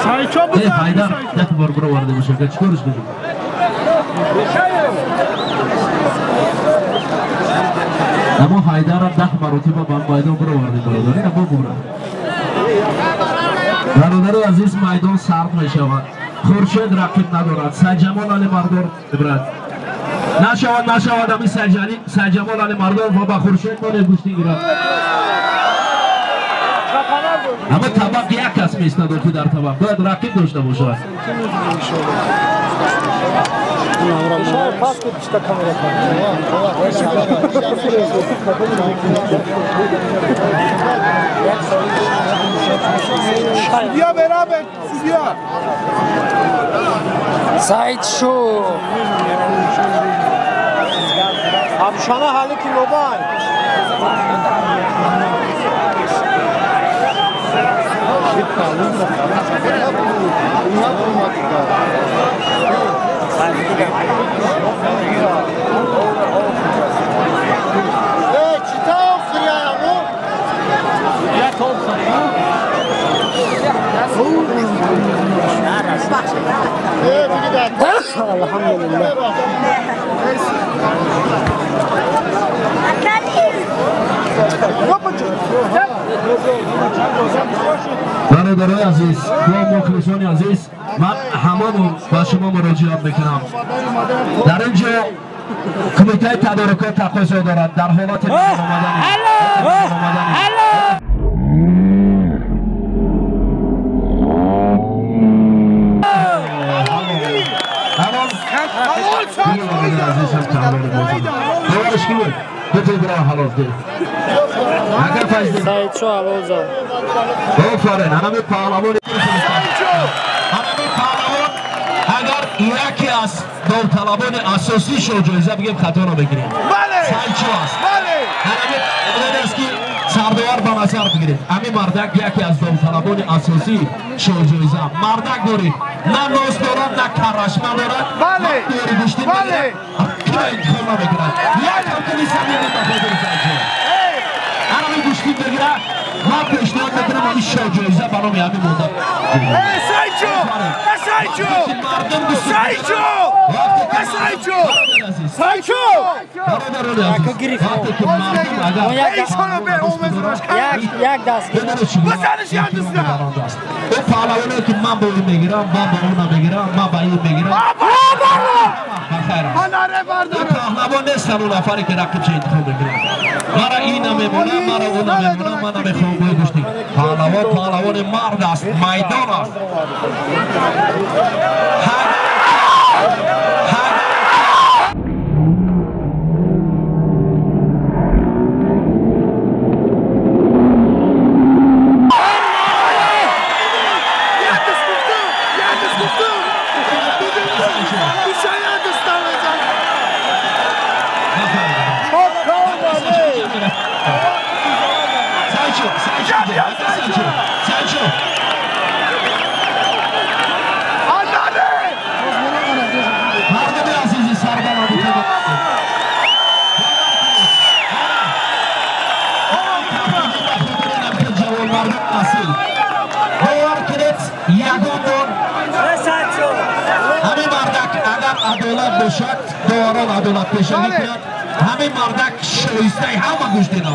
Haydar یک بار برو وارد بشه که چیکارش کنیم اما حیدر 10 مرتبه با میدان برو وارد برادر نه بگو برادر عزیز میدان سرد میشود خورشید رقیب ندارد سرجمال علی مردار برد نشود امی سرجمال علی مردار و با خورشید مال گوشتی گیرد اما طبق یک کس میستد که در طبق باید رقیب داشته باشد بیا برابر بیا سعید شو همشانه حالی که موبایل برادرای عزیز و مخلصان عزیز من هممون با شما مراجعت میکنم در اینجا کمیته تدارکات تقاضا دارد در حالت آمدنی سعید شو آوازا آفرین همه پهلوان اگر یکی از داوطلبان اساسی شو جایزه بگیم خطا رو بگیریم سعید شو است همه است که سردار به نظر بگیریم همه مردک یکی از داوطلبان اساسی شو جایزه مردک دارید نه ناز دارد نه کرشمه دارد نه دوری گوشتی بگیرد که انتخاب رو بگیرد یک هم کنی سمیلی بخاطر سعید شو همه گوشتی بگیرد ما پیشنهاد میکنم این شو جایزه برام یعنی مونده یک دست او پهلوانه که من با این میگیرم من با اون میگیرم من با این میگیرم پهلوان نیست همون نفری که رقیب چه انتخاب میگیرم مرا این نمیمونه مرا اون نمیمونه من نمیخوام باید گوشتی پهلوان مرد است میدان است عدالت باشد داران عدالت پیشنهاد کرد همه مردک شایسته همه گوش دیدن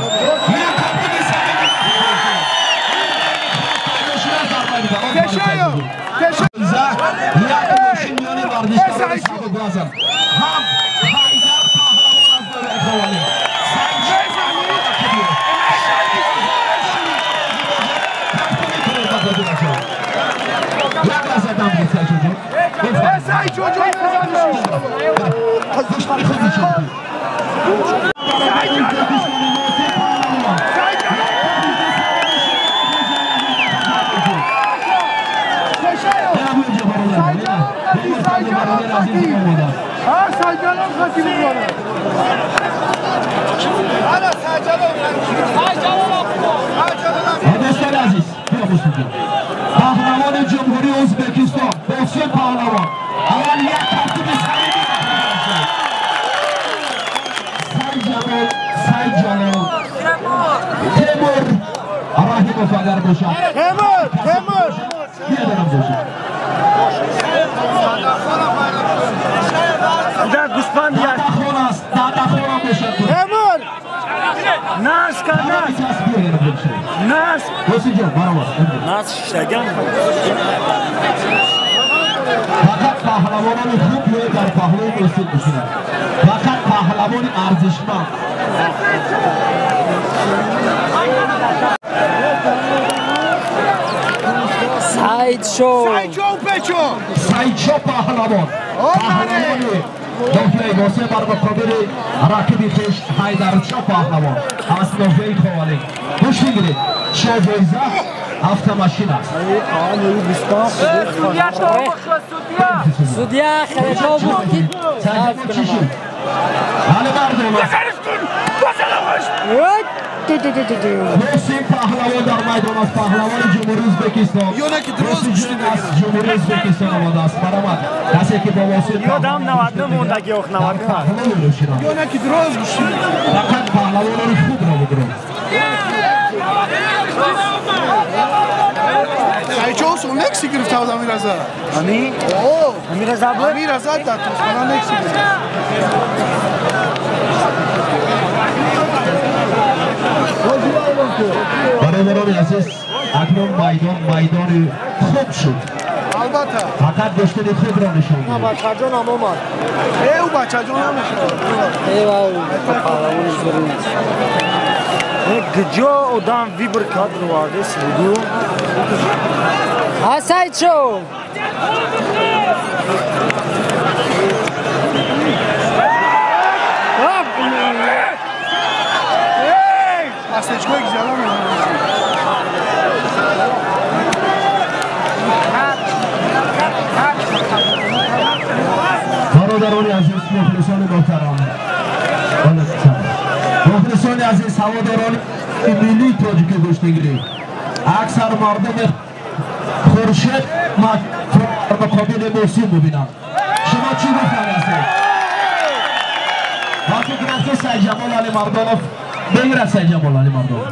دوستان عزیز پهلوان جمهوری ازبکستان بسیار پهلوان اول یک ترتیب سعید جلال تیمور رحیموف اگر باشد تیمور باشید. در گوسفند یا دادخون است، دادخون هم باشد. Emur. ناس کن ناس ناس حسین جان برابر. ناس شگم فقط پهلوانان خوب روی در پهلوی رسید بشینند. فقط پهلوان ارزشمند. سعید شو سعید شو پهلوان. پهلوانی نوحه واسه بر مقابل رقیب خویش حیدرشاه پهلوان از نوحه خوالی. گوش بگیرید. شاجایزه автомашина است. سودیا خیلی بود سعید چی شد؟ حالا مردم محسن پهلوان در میدان است. پهلوان جمهوری ازبکستان. محسن از جمهوری ازبکستان آمده است. برآمد کسی که با محسن یادم نواد نموندگی اوخ نواد فقط پهلوان خوب را بگیرم. Sayıcı olsun, ne eksik girifte o Amir Aza? امی Oo. امیر رضا بود Amir Aza da bana ne eksik girifte? برادران عزیز اکنون میدان خوب شد. Albatta. فقط داشتن خوب را نشان می‌دهد. بچه‌جان هم اومد O bacacan olmuş. ایوه پهلوان زوری گجا ادام ویبر کادر وارده سیدو ها سعید شو Asneçko'ya güzel ama. برادران عزیز مخلصان محترم مخلصان عزیز هواداران ملی تاجیک گشتگیری اکثر مردم خورشید مقابل محسن ببینم. شما چی گفتن هستید؟ وقتی که سید جمال علی مردانوف بگیرد سید جمال علی مردانوف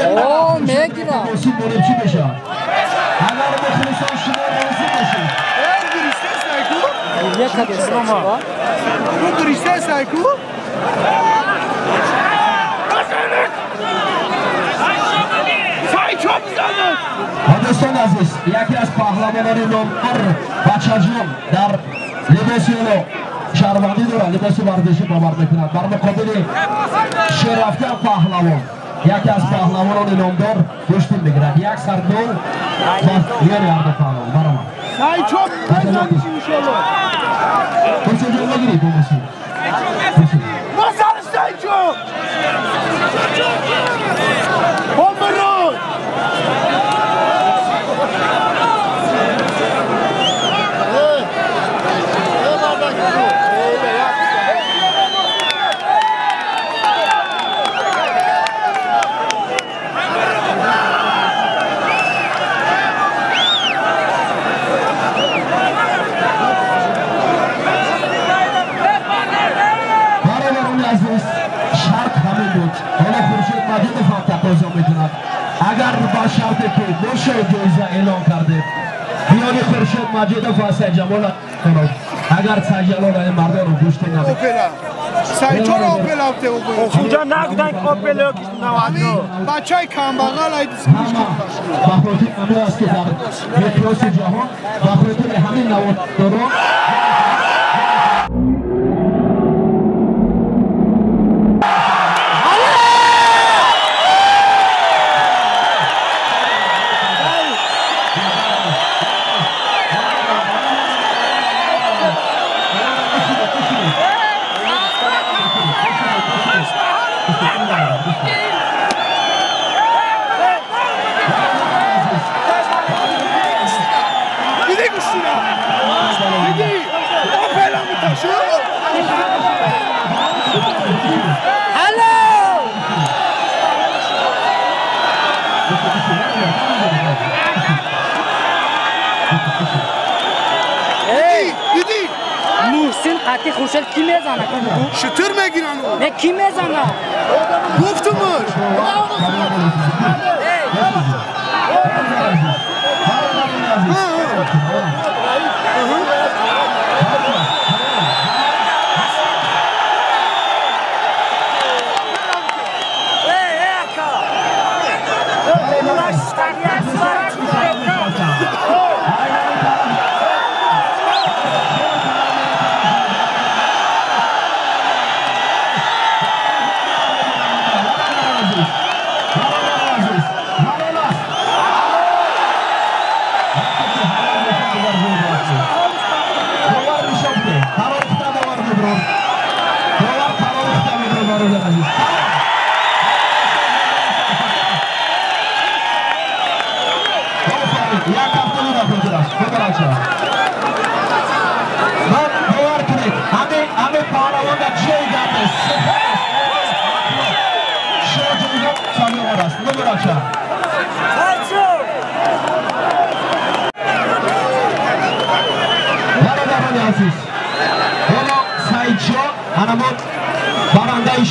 اوه میگیرم محسن بولیم چی بشه؟ اگر مخلصان شما راضی بشید Turiste Sayku? یک کدر سعید شو Bu turiste Sayku? Say çok güzel. دوستان عزیز یکی از پهلوانان نامدار بچه‌جان در لباس شهروندی دارند لباس ورزشی باور میکنند بر مقابل شرفکن پهلوان یکی از پهلوانان نامدار کشتی میگیرد یک سردون یعنی هر دو پهلوان برآمد Say çok güzel inşallah. حسین جان بگیرید با مسیح Masar say çok. Bomberun. اگر با شرطی که باشه جایزه اعلام کرده بیانی خورشید مجید و سید جمال کنند اگر سید جلال مردان رو گوشتی نمید Opera. Say çok opera yaptı o bu. اونجا نگدن کپل Ami بچهای کمبغل ای دیسکوش همه بخاطر همه است که در مقیاس جهان بخاطر همین نواداران Gidi kuşuna. Gidi. Opera mı taşı? هلو Gidi. محسن قطعی خوشل کی میزنه Şıtır mı giren o? نه کی میزنه Guftumuş.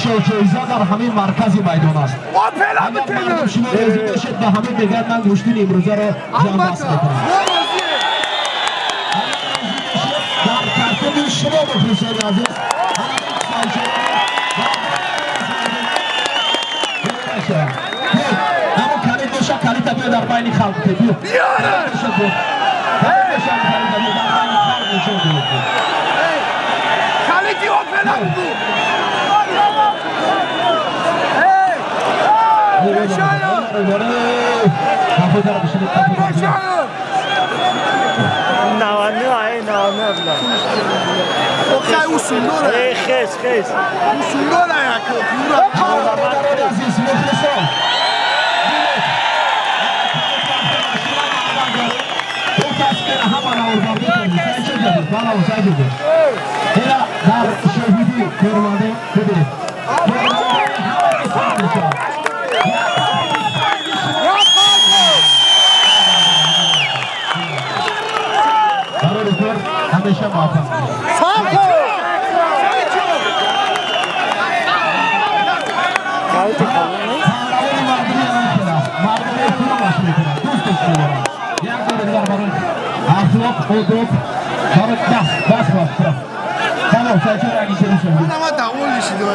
جایزه در همین مرکز میدان است. اگر مردم شما راضی باشید به همین دیگر من گوشتین امروزه را جمع بست میکنم. در ترتیب شما مخلصان عزیز همون کلید باشه کلید بیا در بین خلق بیا کلید باشه کلید در بین خلق نشون بیا کلیدی اوپن بود. نوانه های نوانه بلا اوخای اوسوندوره خیز اوسوندوره عزیز مخلصان تو تصمیر همه نوربردی کنی سعی جدید بالا و سعی جدید اینا در شهیدی کرمانده ببینید همیشه موفق اخلاق خودت کارت بس تمام سعی چرا اگه شدی شدی اما دعوال نشیده